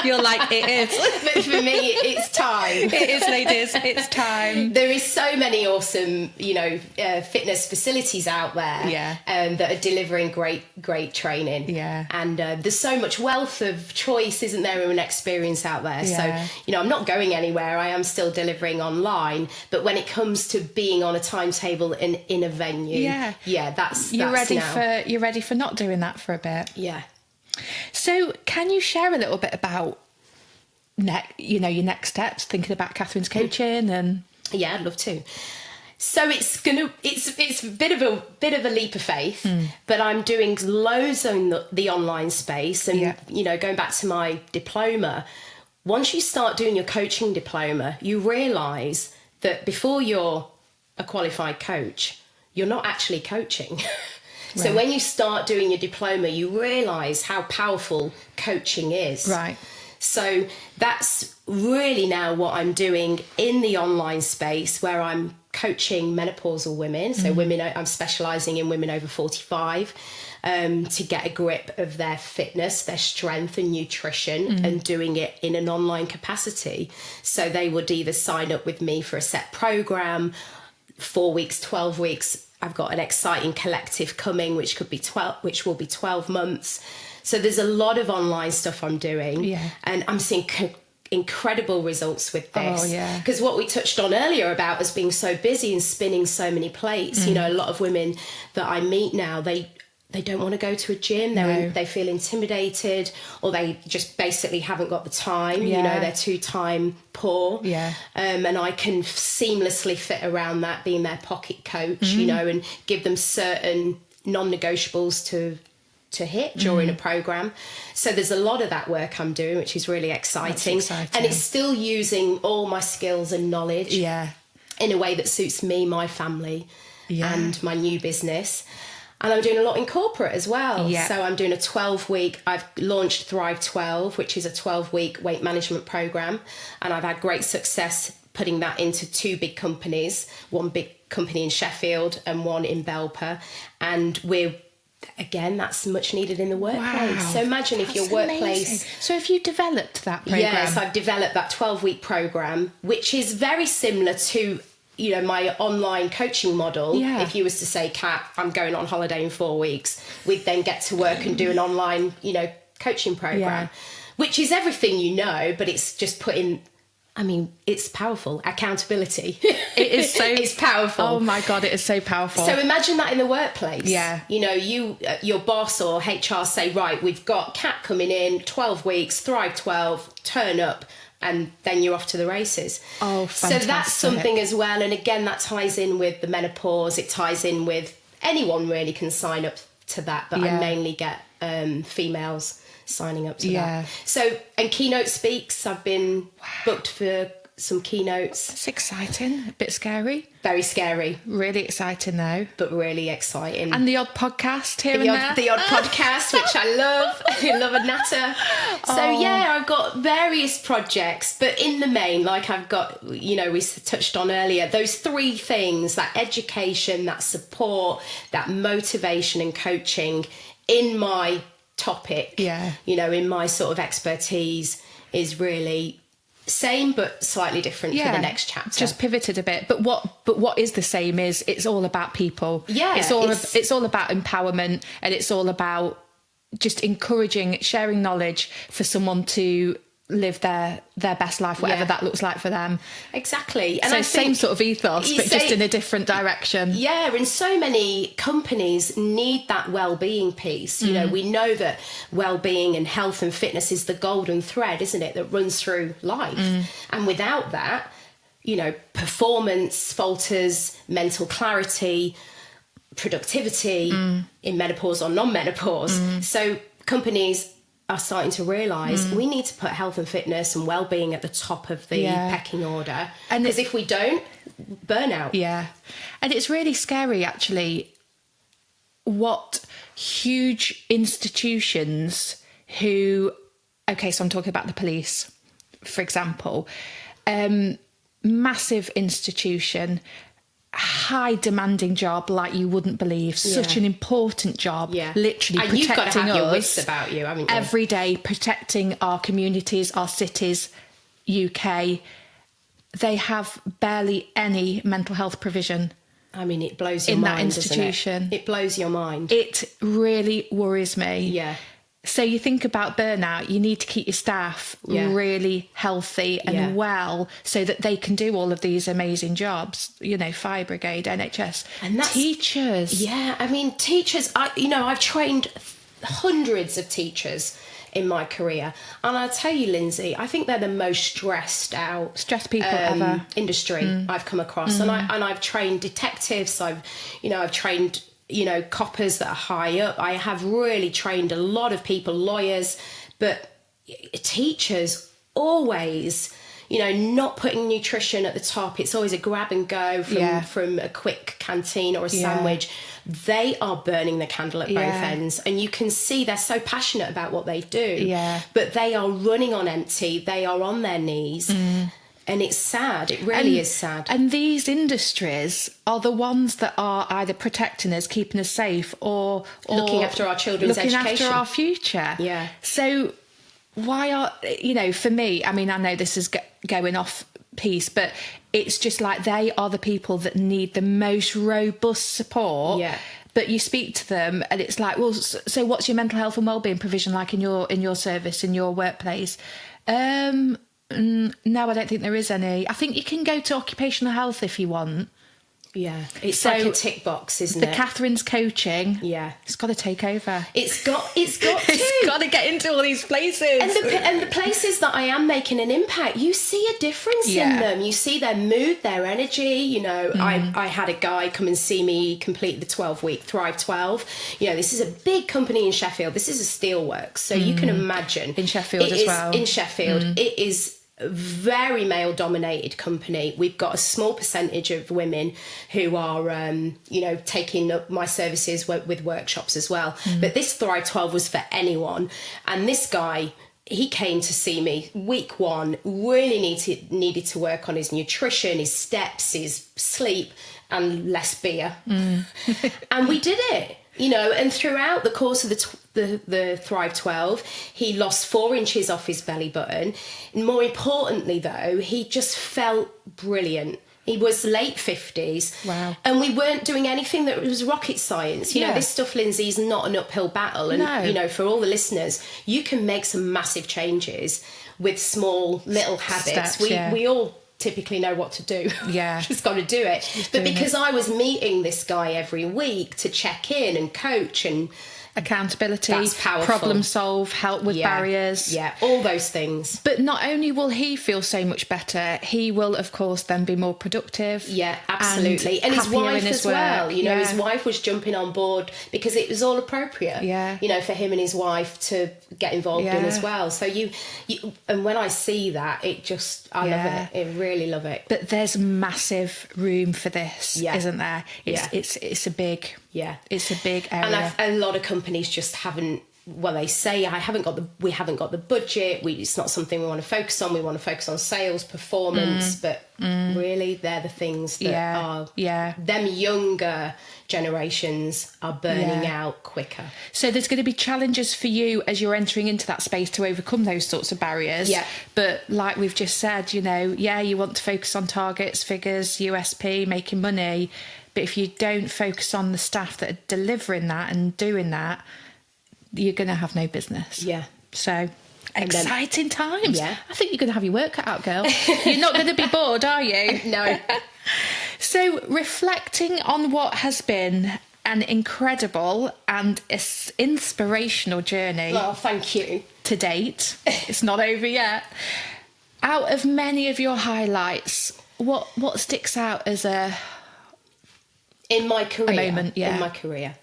You're like, it is. But for me, it's time. It is, ladies. It's time. There is so many awesome, fitness facilities out there that are delivering great training. Yeah. And there's so much wealth of choice, isn't there, and experience out there. Yeah. So, I'm not going anywhere. I am still delivering online. But when it comes to being on a timetable in a venue, that's you're ready now. You're ready for not doing that for a bit. Yeah. So can you share a little bit about your next steps, thinking about Kathryn's coaching? And yeah, I'd love to. So it's a bit of a leap of faith, but I'm doing loads on the online space, and going back to my diploma. Once you start doing your coaching diploma, you realise that before you're a qualified coach, you're not actually coaching. So Right. when you start doing your diploma, you realise how powerful coaching is. Right. So that's really now what I'm doing in the online space, where I'm coaching menopausal women. So I'm specialising in women over 45 to get a grip of their fitness, their strength and nutrition, and doing it in an online capacity. So they would either sign up with me for a set programme, 4 weeks, 12 weeks. I've got an exciting collective coming, which will be 12 months. So there's a lot of online stuff I'm doing, and I'm seeing incredible results with this. Oh, yeah. Because what we touched on earlier about us being so busy and spinning so many plates, a lot of women that I meet now, they don't want to go to a gym. They feel intimidated, or they just basically haven't got the time. They're too time poor. Yeah. And I can seamlessly fit around that, being their pocket coach, and give them certain non-negotiables to hit during a program. So there's a lot of that work I'm doing, which is really exciting. That's exciting. And it's still using all my skills and knowledge in a way that suits me, my family, and my new business. And I'm doing a lot in corporate as well. Yeah. So I'm doing a 12-week, I've launched Thrive 12, which is a 12-week weight management program. And I've had great success putting that into 2 big companies, one big company in Sheffield and one in Belper. And that's much needed in the workplace. Wow. So imagine if your workplace... Amazing. So have you developed that program? Yes, I've developed that 12-week program, which is very similar to my online coaching model. Yeah. If you was to say, Kat, I'm going on holiday in 4 weeks, we'd then get to work and do an online, coaching program, which is everything but it's just putting, it's powerful. Accountability. It is so... It's powerful. Oh my God, it is so powerful. So imagine that in the workplace. Yeah. Your boss or HR say, right, we've got Kat coming in, 12 weeks, Thrive 12, turn up. And then you're off to the races. Oh, fantastic. So that's something as well. And again, that ties in with the menopause. It ties in with anyone really can sign up to that. But I mainly get females signing up to that. So, and Keynote Speaks, I've been booked for some keynotes. It's exciting, a bit scary. Very scary, Really exciting though. but really exciting. And the odd podcast here and there. The odd podcast, which I love. I love a natter. So yeah, I've got various projects, but in the main, like I've got, we touched on earlier, those three things: that education, that support, that motivation and coaching in my topic. Yeah. In my sort of expertise is really same but slightly different for the next chapter. Just pivoted a bit, but what is the same is it's all about people. Yeah, it's all about empowerment, and it's all about just encouraging, sharing knowledge for someone to live their best life, whatever that looks like for them. Exactly. And so I same think sort of ethos, but just in a different direction. Yeah, and so many companies need that well-being piece. We know that well-being and health and fitness is the golden thread, isn't it, that runs through life. And without that, performance falters, mental clarity, productivity in menopause or non-menopause. So companies are starting to realise we need to put health and fitness and well-being at the top of the pecking order. Because if we don't, burnout. Yeah. And it's really scary, actually, what huge institutions so I'm talking about the police, for example, massive institution, high demanding job like you wouldn't believe, such an important job, literally and protecting you've got to have us your wits about you, haven't you? every day, protecting our communities, our cities. UK, they have barely any mental health provision. It blows your in mind, that institution. doesn't it? It blows your mind. It really worries me. Yeah. So you think about burnout, you need to keep your staff really healthy and well so that they can do all of these amazing jobs, fire brigade, NHS. And that's, teachers. Yeah, teachers, I've trained hundreds of teachers in my career. And I'll tell you, Lindsay, I think they're the most stressed people ever. Industry I've come across. And I've trained detectives, I've trained coppers that are high up. I have really trained a lot of people, lawyers, but teachers always, not putting nutrition at the top. It's always a grab and go from a quick canteen or a sandwich. They are burning the candle at both ends, and you can see they're so passionate about what they do, but they are running on empty. They are on their knees. And it's sad. It really is sad. And these industries are the ones that are either protecting us, keeping us safe, or looking after our children's education. Looking after our future. Yeah. So why are, for me, I know this is going off piece, but it's just like they are the people that need the most robust support. Yeah. But you speak to them and it's like, well, so what's your mental health and wellbeing provision like in your service, in your workplace? No, I don't think there is any. I think you can go to occupational health if you want. Yeah, it's like a tick box, isn't it? Kathryn's coaching. Yeah, it's got to take over. It's got to. It's got to get into all these places. And the places that I am making an impact, you see a difference in them. You see their mood, their energy. I had a guy come and see me complete the 12-week Thrive 12. This is a big company in Sheffield. This is a steelworks, so you can imagine in Sheffield as well. In Sheffield, it is very male dominated company. We've got a small percentage of women who are taking up my services with workshops as well, but this Thrive 12 was for anyone. And this guy, he came to see me week one, really needed to work on his nutrition, his steps, his sleep, and less beer. And we did it. And throughout the course of the Thrive 12, he lost 4 inches off his belly button. And more importantly, though, he just felt brilliant. He was late 50s. Wow. And we weren't doing anything that was rocket science. This stuff, Lindsay, is not an uphill battle. And, for all the listeners, you can make some massive changes with small little habits. Steps, we all typically know what to do. Yeah. Just got to do it. But because I was meeting this guy every week to check in and coach and accountability, That's powerful. problem solve, help with barriers. Yeah, all those things. But not only will he feel so much better, he will, of course, then be more productive. Yeah, absolutely. And his happier wife in his as well. work. You know, Yeah. his wife was jumping on board because it was all appropriate. Yeah. You know, for him and his wife to get involved in as well. So you and when I see that, I love it. I really love it. But there's massive room for this, Yeah. isn't there? It's a big it's a big area. And a lot of companies just haven't. Well, they say we haven't got the budget. It's not something we want to focus on. We want to focus on sales, performance, but really, they're the things that are them younger generations are burning out quicker. So there's going to be challenges for you as you're entering into that space to overcome those sorts of barriers. Yeah. But like we've just said, you know, you want to focus on targets, figures, USP, making money. But if you don't focus on the staff that are delivering that and doing that, you're going to have no business. Yeah. So exciting times. Yeah. I think you're going to have your work cut out, girl. You're not going to be bored, are you? No. So reflecting on what has been an incredible and inspirational journey. Oh, thank you. To date. It's not over yet. Out of many of your highlights, what sticks out as in my career? A moment, yeah. In my career.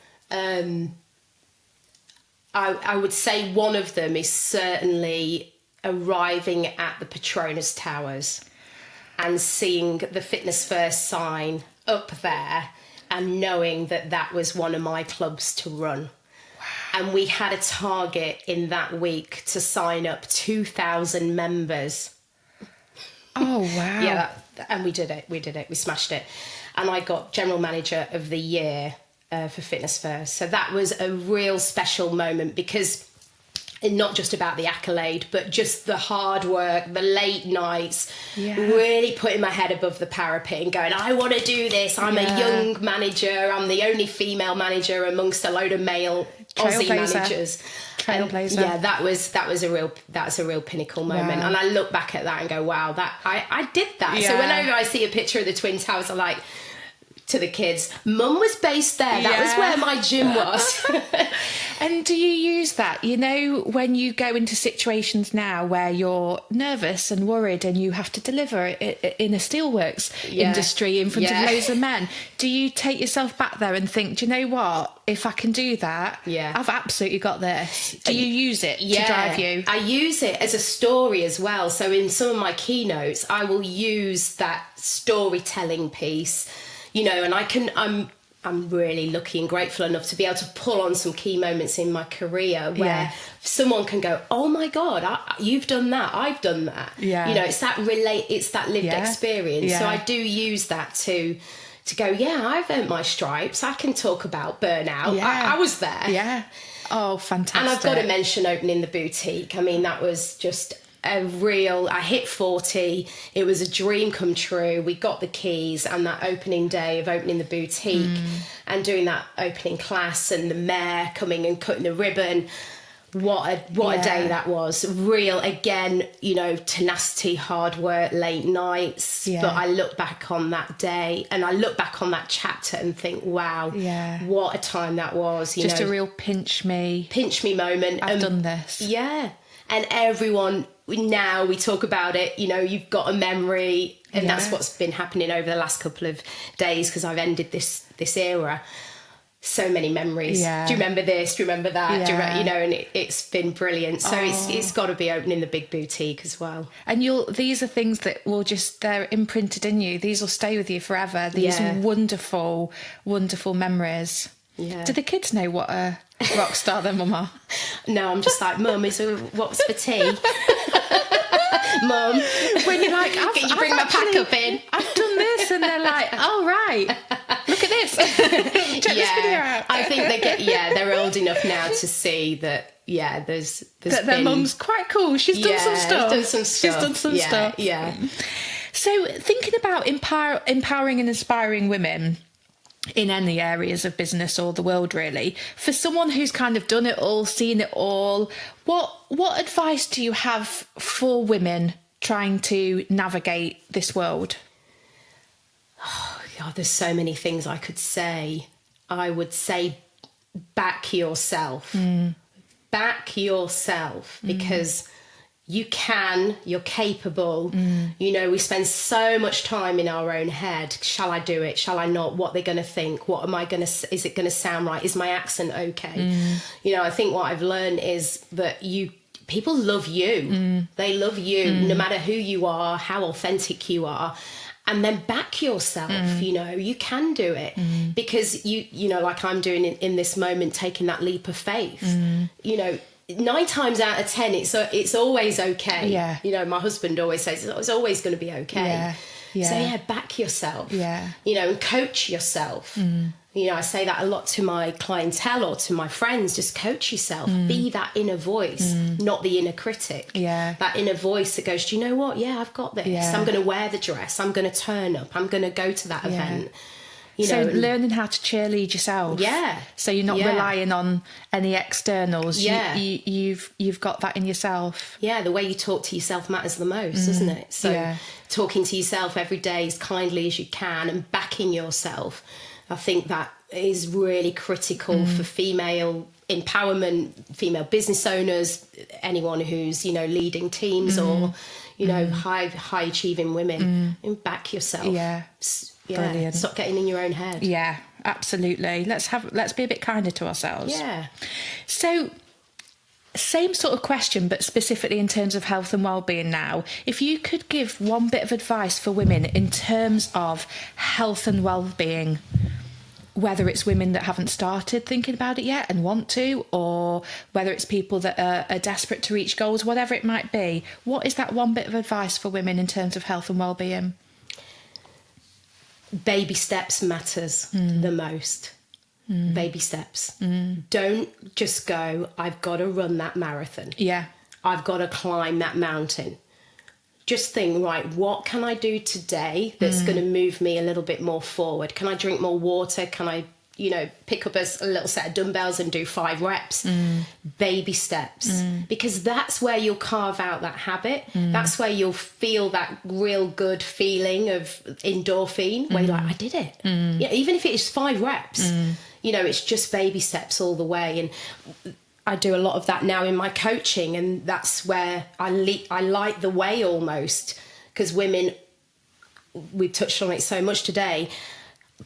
I would say one of them is certainly arriving at the Petronas Towers and seeing the Fitness First sign up there and knowing that was one of my clubs to run. Wow. And we had a target in that week to sign up 2,000 members. Oh, wow. Yeah, and we did it. We smashed it. And I got General Manager of the Year for Fitness First. So that was a real special moment because not just about the accolade, but just the hard work, the late nights, really putting my head above the parapet and going, I want to do this. I'm a young manager. I'm the only female manager amongst a load of male Aussie managers. Trailblazer. That's a real pinnacle moment. Wow. And I look back at that and go, wow, I did that. Yeah. So whenever I see a picture of the Twin Towers, I'm like, to the kids, Mum was based there. That was where my gym was. And do you use that, you know, when you go into situations now where you're nervous and worried and you have to deliver in a steelworks industry in front of loads of men, do you take yourself back there and think, do you know what, if I can do that, I've absolutely got this? Do you use it to drive you? I use it as a story as well. So in some of my keynotes, I will use that storytelling piece, you know, and I'm really lucky and grateful enough to be able to pull on some key moments in my career where someone can go, oh my God, you've done that, I've done that. Yeah. You know, it's that lived experience. So I do use that to go, I've earned my stripes. I can talk about burnout. Yeah. I was there. Yeah. Oh, fantastic. And I've got to mention opening the boutique. I mean, that was just I hit 40. It was a dream come true. We got the keys, and that opening day of opening the boutique and doing that opening class and the mayor coming and cutting the ribbon. What a day that was. Real, again, you know, tenacity, hard work, late nights. Yeah. But I look back on that day and I look back on that chapter and think, wow, what a time that was. Just a real pinch me moment. I've done this. Yeah. And everyone, now we talk about it, you know, you've got a memory, and that's what's been happening over the last couple of days because I've ended this era. So many memories. Yeah. Do you remember this? Do you remember that? Yeah. You know, and it's been brilliant. So it's got to be opening the big boutique as well. And these are things that they're imprinted in you. These will stay with you forever. These wonderful, wonderful memories. Yeah. Do the kids know what a rock star their mum are? No, I'm just like, Mum, what's for tea? Mum. When you're like, can you bring my pack up in? I've done this, and they're like, oh right, look at this. Check this video out. I think they're old enough now to see that. Yeah, there's that their mum's quite cool. She's done some stuff. She's done some stuff. Yeah. So thinking about empowering and inspiring women in any areas of business or the world, really, for someone who's kind of done it all, seen it all, what advice do you have for women trying to navigate this world? Oh God, there's so many things I could say. I would say back yourself. Back yourself, because you're capable. You know, we spend so much time in our own head. Shall I do it? Shall I not? What are they going to think? What am I going to, is it going to sound right? Is my accent okay? You know, I think what I've learned is that people love you. They love you no matter who you are, how authentic you are. And then back yourself, you know, you can do it, because you know, like I'm doing in this moment, taking that leap of faith, you know, 9 times out of 10, it's always okay. Yeah. You know, my husband always says it's always going to be okay. Yeah. Yeah. So yeah, back yourself. Yeah. You know, and coach yourself. You know, I say that a lot to my clientele or to my friends. Just coach yourself. Be that inner voice, not the inner critic. Yeah. That inner voice that goes, do you know what? Yeah, I've got this. Yeah. I'm going to wear the dress. I'm going to turn up. I'm going to go to that event. You So know, learning how to cheerlead yourself. Yeah. So you're not relying on any externals. Yeah. You've got that in yourself. yeah, the way you talk to yourself matters the most, doesn't it? So talking to yourself every day as kindly as you can and backing yourself, I think that is really critical for female empowerment, female business owners, anyone who's, you know, leading teams or, you know, high achieving women. And back yourself. Yeah. Brilliant. Stop getting in your own head. Yeah, absolutely. Let's be a bit kinder to ourselves. Yeah. So, same sort of question, but specifically in terms of health and well-being now. If you could give one bit of advice for women in terms of health and well-being, whether it's women that haven't started thinking about it yet and want to, or whether it's people that are desperate to reach goals, whatever it might be, what is that one bit of advice for women in terms of health and well-being? Baby Steps matters the most. Baby steps. Don't just go, I've got to run that marathon. Yeah. I've got to climb that mountain. Just think, right, what can I do today that's going to move me a little bit more forward? Can I drink more water? Can I, you know, pick up a little set of dumbbells and do 5 reps? Baby steps. Because that's where you'll carve out that habit. That's where you'll feel that real good feeling of endorphin, where you're like, I did it. Yeah, even if it's 5 reps, you know, it's just baby steps all the way. And I do a lot of that now in my coaching, and that's where I light the way almost, because women, we've touched on it so much today,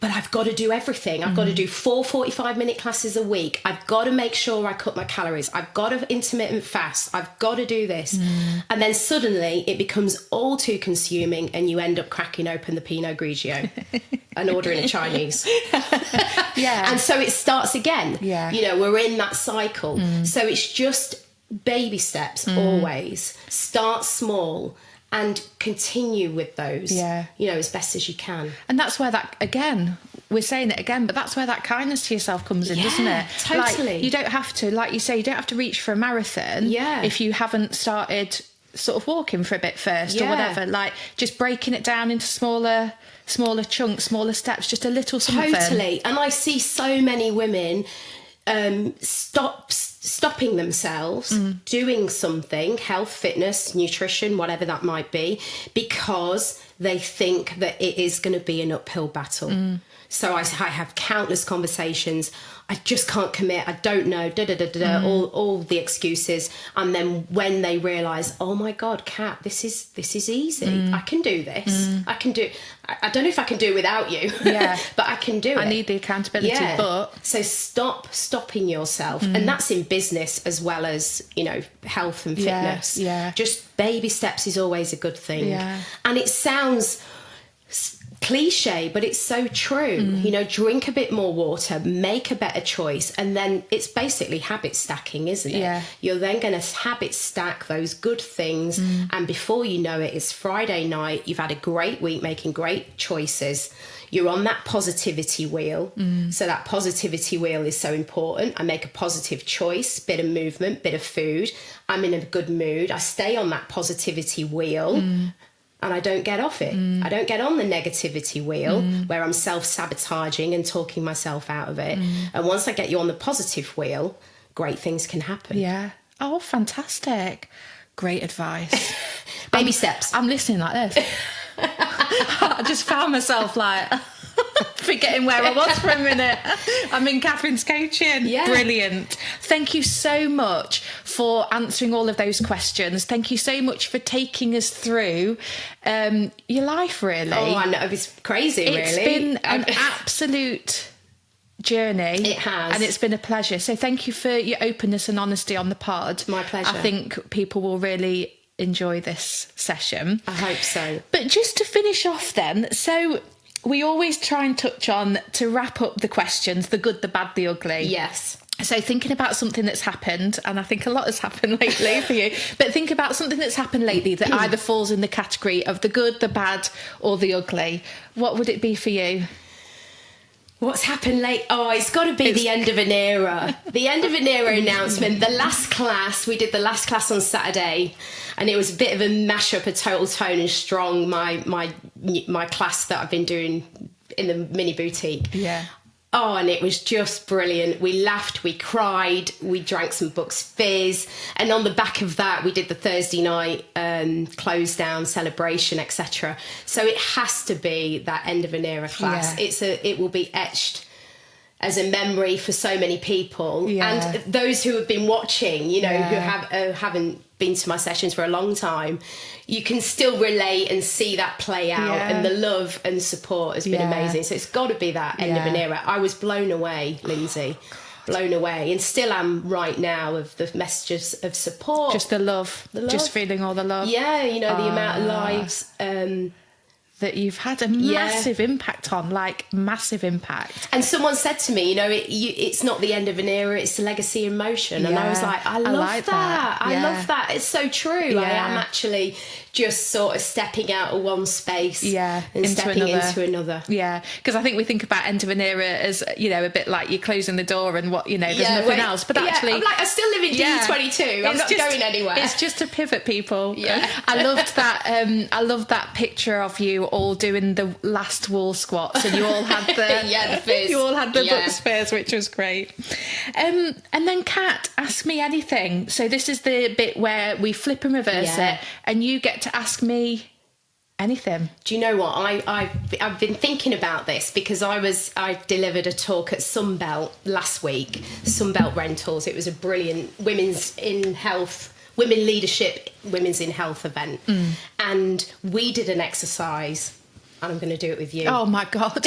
but I've got to do everything. I've got to do 4 45-minute classes a week. I've got to make sure I cut my calories. I've got to intermittent fast. I've got to do this. And then suddenly it becomes all too consuming, and you end up cracking open the Pinot Grigio and ordering a Chinese. And so it starts again. You know, we're in that cycle. So it's just baby steps always. Start small and continue with those, you know, as best as you can. And that's where that, again, we're saying it again, but that's where that kindness to yourself comes in, doesn't it? Totally. Like, you don't have to, like you say, you don't have to reach for a marathon if you haven't started sort of walking for a bit first or whatever. Like, just breaking it down into smaller chunks, smaller steps, just a little something. Totally. And I see so many women stopping themselves doing something, health, fitness, nutrition, whatever that might be, because they think that it is going to be an uphill battle. So I have countless conversations. I just can't commit. I don't know. All the excuses. And then when they realise, oh my God, Kat, this is easy. I can do this. I can do. I don't know if I can do it without you. But I can do it. I need the accountability. But so stopping yourself, and that's in business as well as, you know, health and fitness. Just baby steps is always a good thing. And it sounds cliche, but it's so true. You know, drink a bit more water, make a better choice, and then it's basically habit stacking, isn't it? You're then going to habit stack those good things, and before you know it, it's Friday night, you've had a great week making great choices, you're on that positivity wheel. So that positivity wheel is so important. I make a positive choice, bit of movement, bit of food, I'm in a good mood, I stay on that positivity wheel, and I don't get off it. I don't get on the negativity wheel where I'm self-sabotaging and talking myself out of it. And once I get you on the positive wheel, great things can happen. Oh, fantastic. Great advice. Baby steps. I'm listening like this. I just found myself like Forgetting where I was for a minute. I'm in Kathryn's coaching. Yeah. Brilliant. Thank you so much for answering all of those questions. Thank you so much for taking us through your life, really. Oh, I know. It's crazy, It's really. been an absolute journey. It has. And it's been a pleasure. So thank you for your openness and honesty on the pod. My pleasure. I think people will really enjoy this session. I hope so. But just to finish off then, so we always try and touch on, to wrap up the questions, the good, the bad, the ugly. Yes. So thinking about something that's happened, and I think a lot has happened lately for you, but think about something that's happened lately that either falls in the category of the good, the bad, or the ugly. What would it be for you? What's happened late? Oh, it's got to be the end of an era. The end of an era announcement. The last class, we did the last class on Saturday, and it was a bit of a mashup of Total Tone and Strong, my class that I've been doing in the mini boutique. Yeah. Oh, and it was just brilliant. We laughed, we cried, we drank some Bucks Fizz. And on the back of that, we did the Thursday night close down celebration, etc. So it has to be that end of an era class. Yeah. It will be etched as a memory for so many people. Yeah. And those who have been watching, who haven't been to my sessions for a long time, you can still relate and see that play out. Yeah. And the love and support has been amazing. So it's got to be that end of an era. I was blown away, Lindsay. Blown away, and still am right now, of the messages of support. Just the love. Just feeling all the love. Yeah, the amount of lives that you've had a massive impact on, massive impact. And someone said to me, it's not the end of an era, it's the legacy in motion. And I was like, I love that. I love that. It's so true. Yeah. I am actually just sort of stepping out of one space and into stepping into another. Yeah, because I think we think about end of an era as, a bit like you're closing the door and there's nothing else. But actually... I'm like, I still live in D22. I'm not going anywhere. It's just a pivot, people. Yeah. I loved that. I loved that picture of you all doing the last wall squats, and you all had the the fizz. You all had the Bucks Fizz, which was great. And then Kat, ask me anything. So this is the bit where we flip and reverse it, and you get to ask me anything. Do you know what? I've been thinking about this because I delivered a talk at Sunbelt last week, Sunbelt Rentals. It was a brilliant women leadership, women's in health event. And we did an exercise, and I'm going to do it with you. Oh my God.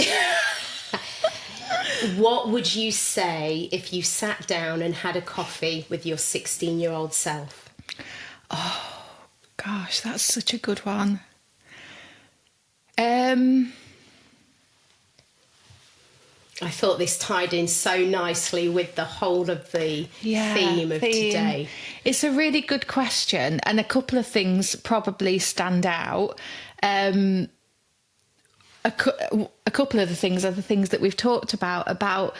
What would you say if you sat down and had a coffee with your 16-year-old self? Oh, gosh, that's such a good one. I thought this tied in so nicely with the whole of the theme of today. It's a really good question, and a couple of things probably stand out. A couple of the things are the things that we've talked about, back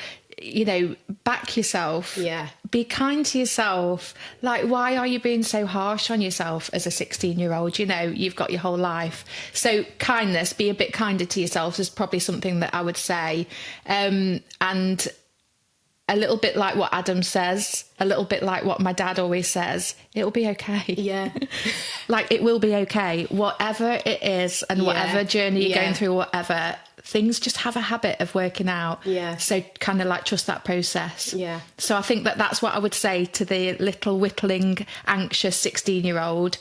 yourself. Yeah. Be kind to yourself. Why are you being so harsh on yourself as a 16-year-old? You've got your whole life. So kindness, be a bit kinder to yourself is probably something that I would say. And a little bit like what Adam says, a little bit like what my dad always says, it'll be okay. Yeah. It will be okay. Whatever it is and whatever journey you're going through, whatever, things just have a habit of working out. Yeah. So kind of trust that process. Yeah. So I think that's what I would say to the little whittling, anxious 16-year-old.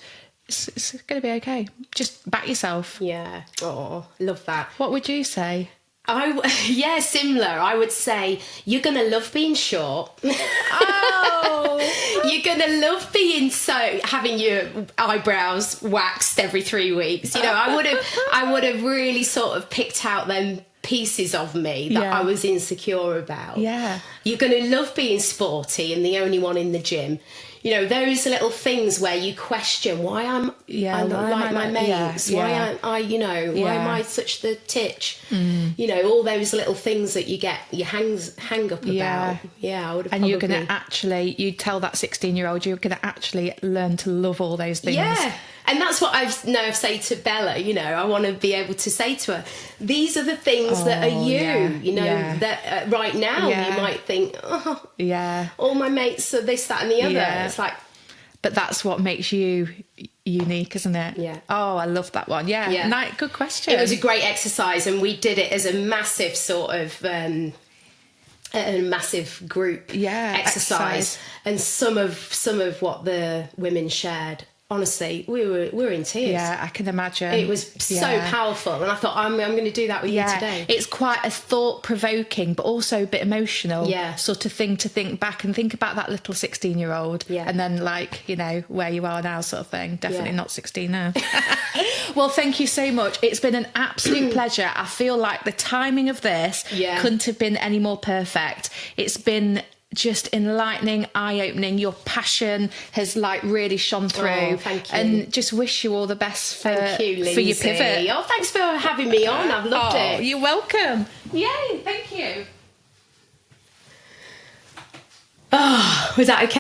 It's going to be okay. Just back yourself. Yeah. Oh, love that. What would you say? Similar. I would say you're gonna love being short. Oh, you're gonna love having your eyebrows waxed every 3 weeks. I would have really sort of picked out them pieces of me that I was insecure about. Yeah. You're gonna love being sporty and the only one in the gym. Those little things where you question why I'm not like my mates. Why aren't I, why am I such the titch? All those little things that you get your hang up about. Yeah, I would have. And you're going to you tell that 16-year-old, you're going to actually learn to love all those things. Yeah. And that's what I've say to Bella, I want to be able to say to her, these are the things that are you, that right now you might think, all my mates are this, that and the other. Yeah. It's like... But that's what makes you unique, isn't it? Yeah. Oh, I love that one. Yeah. Yeah. Good question. It was a great exercise, and we did it as a massive sort of a massive group exercise. And some of what the women shared, honestly, we were in tears. Yeah, I can imagine. It was so powerful, and I thought I'm going to do that with you today. It's quite a thought-provoking, but also a bit emotional sort of thing to think back and think about that little 16-year-old, and then where you are now, sort of thing. Definitely not 16 now. Well, thank you so much. It's been an absolute pleasure. I feel like the timing of this couldn't have been any more perfect. It's been just enlightening, eye-opening. Your passion has really shone through. Oh, thank you. And just wish you all the best for your pivot. Oh, thanks for having me on. I've loved it. You're welcome. Yay, thank you. Oh, was that okay?